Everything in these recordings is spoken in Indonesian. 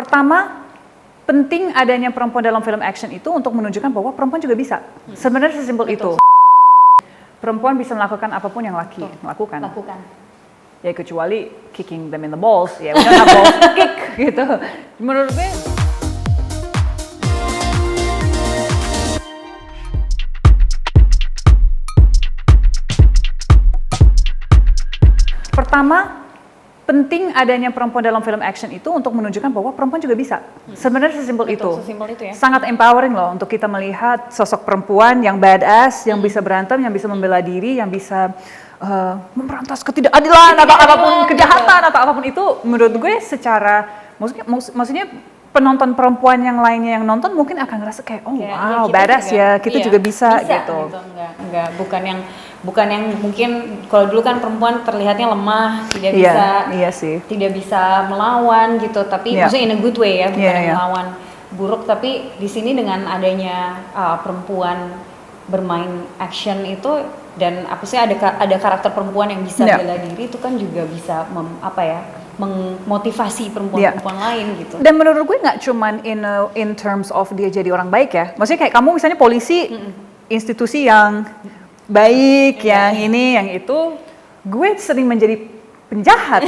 Pertama, penting adanya perempuan dalam film action itu untuk menunjukkan bahwa perempuan juga bisa. Sebenarnya sesimpel itu. Perempuan bisa melakukan apapun yang laki lakukan. Ya kecuali kicking them in the balls, ya udah nggak balls kick gitu. Menurut gue. Pertama, penting adanya perempuan dalam film action itu untuk menunjukkan bahwa perempuan juga bisa. Sebenarnya sesimpel itu. Sesimpel itu ya. Sangat empowering loh untuk kita melihat sosok perempuan yang badass, yang bisa berantem, yang bisa membela diri, yang bisa memberantas ketidakadilan atau apapun kejahatan atau apapun itu. Menurut gue secara maksudnya penonton perempuan yang lainnya yang nonton mungkin akan ngerasa kayak wow badass ya, kita juga bisa gitu. Enggak, bukan yang mungkin kalau dulu kan perempuan terlihatnya lemah, tidak bisa melawan gitu, tapi maksudnya in a good way ya, bukan melawan buruk, tapi di sini dengan adanya perempuan bermain action itu dan apa sih ada karakter perempuan yang bisa bela diri itu kan juga bisa memotivasi perempuan-perempuan lain gitu. Dan menurut gue nggak cuman in terms of dia jadi orang baik ya, maksudnya kayak kamu misalnya polisi, institusi yang baik, yang ini, yang itu, gue sering menjadi penjahat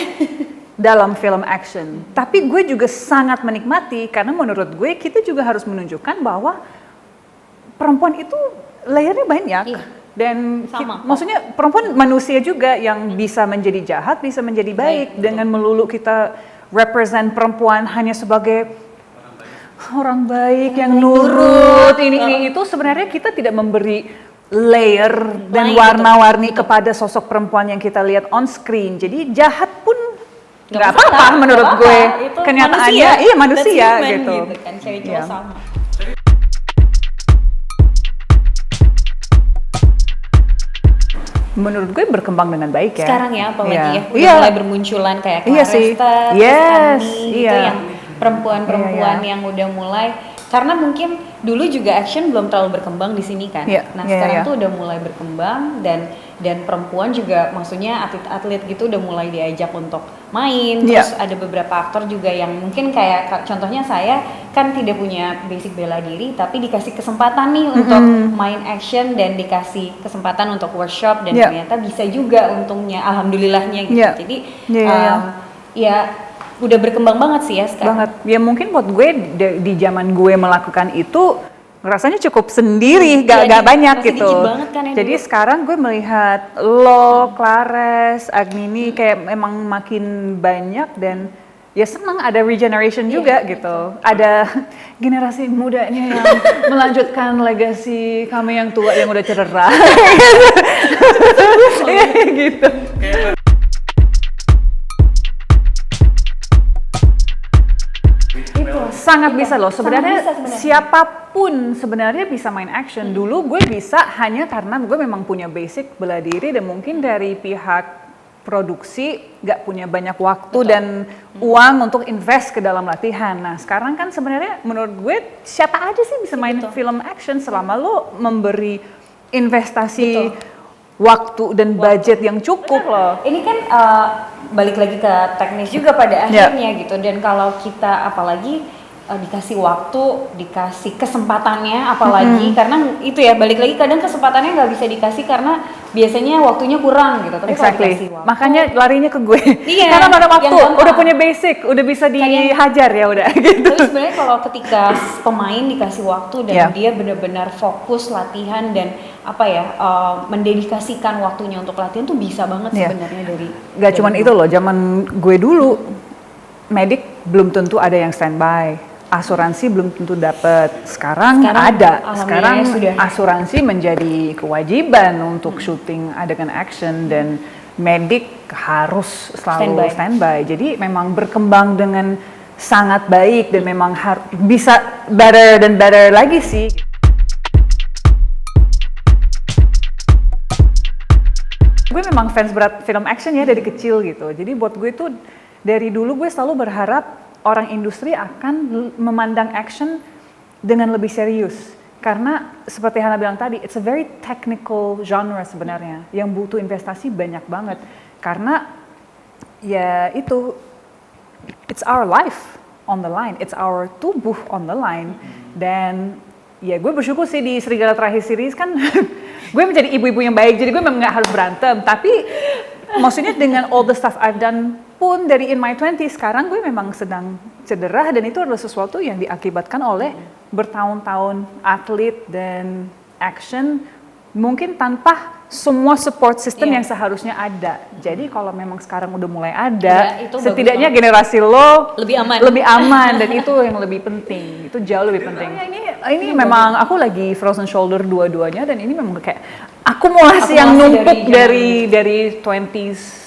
dalam film action. Tapi gue juga sangat menikmati karena menurut gue kita juga harus menunjukkan bahwa perempuan itu layernya banyak. Dan maksudnya perempuan manusia juga yang bisa menjadi jahat, bisa menjadi baik dengan melulu kita represent perempuan hanya sebagai orang baik yang nurut ini itu. Sebenarnya kita tidak memberi layer dan warna-warni kepada sosok perempuan yang kita lihat on screen. Jadi jahat pun nggak apa-apa menurut gue. Kenyataannya manusia gitu. Kan cewek-cowok sama. Menurut gue berkembang dengan baik ya. Sekarang ya apalagi udah mulai bermunculan kayak Clara Resta, itu yang perempuan-perempuan yang udah mulai, karena mungkin dulu juga action belum terlalu berkembang di sini kan. Nah sekarang tuh udah mulai berkembang dan perempuan juga maksudnya atlet-atlet gitu udah mulai diajak untuk main. Terus ada beberapa aktor juga yang mungkin kayak contohnya saya kan tidak punya basic bela diri tapi dikasih kesempatan nih untuk main action dan dikasih kesempatan untuk workshop dan ternyata bisa juga untungnya, alhamdulillahnya gitu. Jadi ya udah berkembang banget sih ya sekarang. Banget. Ya mungkin buat gue di zaman gue melakukan itu rasanya cukup sendiri, gak banyak gitu. Kan jadi dulu. Sekarang gue melihat lo, Clares, Agnini kayak memang makin banyak dan ya senang ada regeneration juga gitu. Ada generasi mudanya yang melanjutkan legasi kami yang tua yang udah cedera. gitu. Sangat bisa loh sebenarnya. Siapapun sebenarnya bisa main action. Dulu gue bisa hanya karena gue memang punya basic bela diri dan mungkin dari pihak produksi gak punya banyak waktu dan uang untuk invest ke dalam latihan. Nah sekarang kan sebenarnya menurut gue siapa aja sih bisa main film action selama lo memberi investasi waktu dan budget yang cukup loh. Ini kan balik lagi ke teknis juga pada akhirnya gitu. Dan kalau kita apalagi dikasih waktu, dikasih kesempatannya apalagi karena itu ya balik lagi kadang kesempatannya nggak bisa dikasih karena biasanya waktunya kurang gitu. Tapi kalau dikasih waktu, makanya larinya ke gue. Karena pada waktu udah punya basic, udah bisa dihajar ya udah gitu. Tapi sebenarnya kalau ketika pemain dikasih waktu dan dia benar-benar fokus latihan dan mendedikasikan waktunya untuk latihan tuh bisa banget sebenarnya dari. Gak cuman itu loh, zaman gue dulu medik belum tentu ada yang standby. Asuransi belum tentu dapat. Sekarang ada. Sekarang asuransi menjadi kewajiban untuk syuting adegan action dan medik harus selalu standby. Jadi memang berkembang dengan sangat baik dan memang bisa better dan better lagi sih. Gue memang fans berat film action ya dari kecil gitu. Jadi buat gue tuh dari dulu gue selalu berharap orang industri akan memandang action dengan lebih serius. Karena seperti Hana bilang tadi, it's a very technical genre sebenarnya yang butuh investasi banyak banget. Karena ya itu, it's our life. on the line, it's our tubuh on the line. Dan ya gue bersyukur sih di Serigala Terakhir series kan gue menjadi ibu-ibu yang baik, jadi gue memang nggak harus berantem. Tapi maksudnya dengan all the stuff I've done pun dari in my 20s, sekarang gue memang sedang cedera dan itu adalah sesuatu yang diakibatkan oleh bertahun-tahun atlet dan action mungkin tanpa semua support system yang seharusnya ada. Jadi kalau memang sekarang udah mulai ada, setidaknya generasi lo lebih aman dan itu yang lebih penting. Itu jauh lebih penting. Ini memang aku lagi frozen shoulder dua-duanya dan ini memang kayak akumulasi yang numpuk dari 20s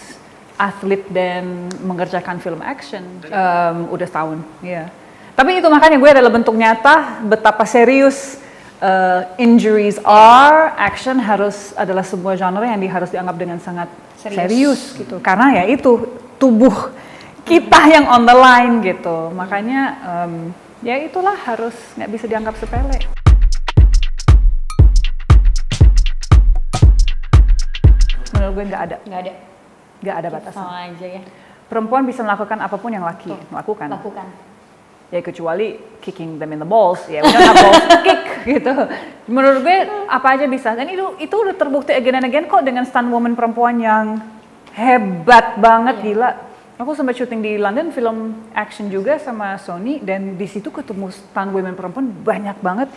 atlet dan mengerjakan film action. Udah setahun, ya. Tapi itu makanya gue adalah bentuk nyata betapa serius injuries are. Action adalah sebuah genre yang harus dianggap dengan sangat serius gitu. Karena ya itu tubuh kita yang on the line gitu. Makanya ya itulah harus nggak bisa dianggap sepele. Menurut gue nggak ada batasan. Sama aja ya. Perempuan bisa melakukan apapun yang laki lakukan. Ya kecuali kicking them in the balls, ya we don't have balls to kick gitu. Menurut gue apa aja bisa. Dan itu udah terbukti again and again kok dengan stunt woman perempuan yang hebat banget, gila. Aku sempat syuting di London film action juga sama Sony dan di situ ketemu stunt women perempuan banyak banget.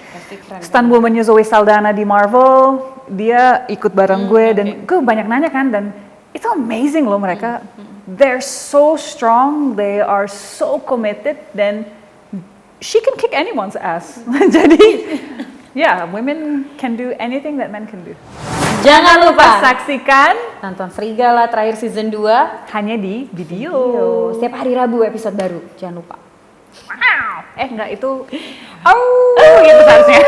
Stunt woman-nya Zoe Saldana di Marvel, dia ikut bareng gue dan gue banyak nanya kan dan it's amazing loh mereka. They're so strong, they are so committed, then she can kick anyone's ass. Jadi, women can do anything that men can do. Jangan lupa saksikan nonton Serigala Terakhir season 2 hanya di video. Setiap hari Rabu episode baru, jangan lupa. Enggak itu. Oh, gitu seharusnya.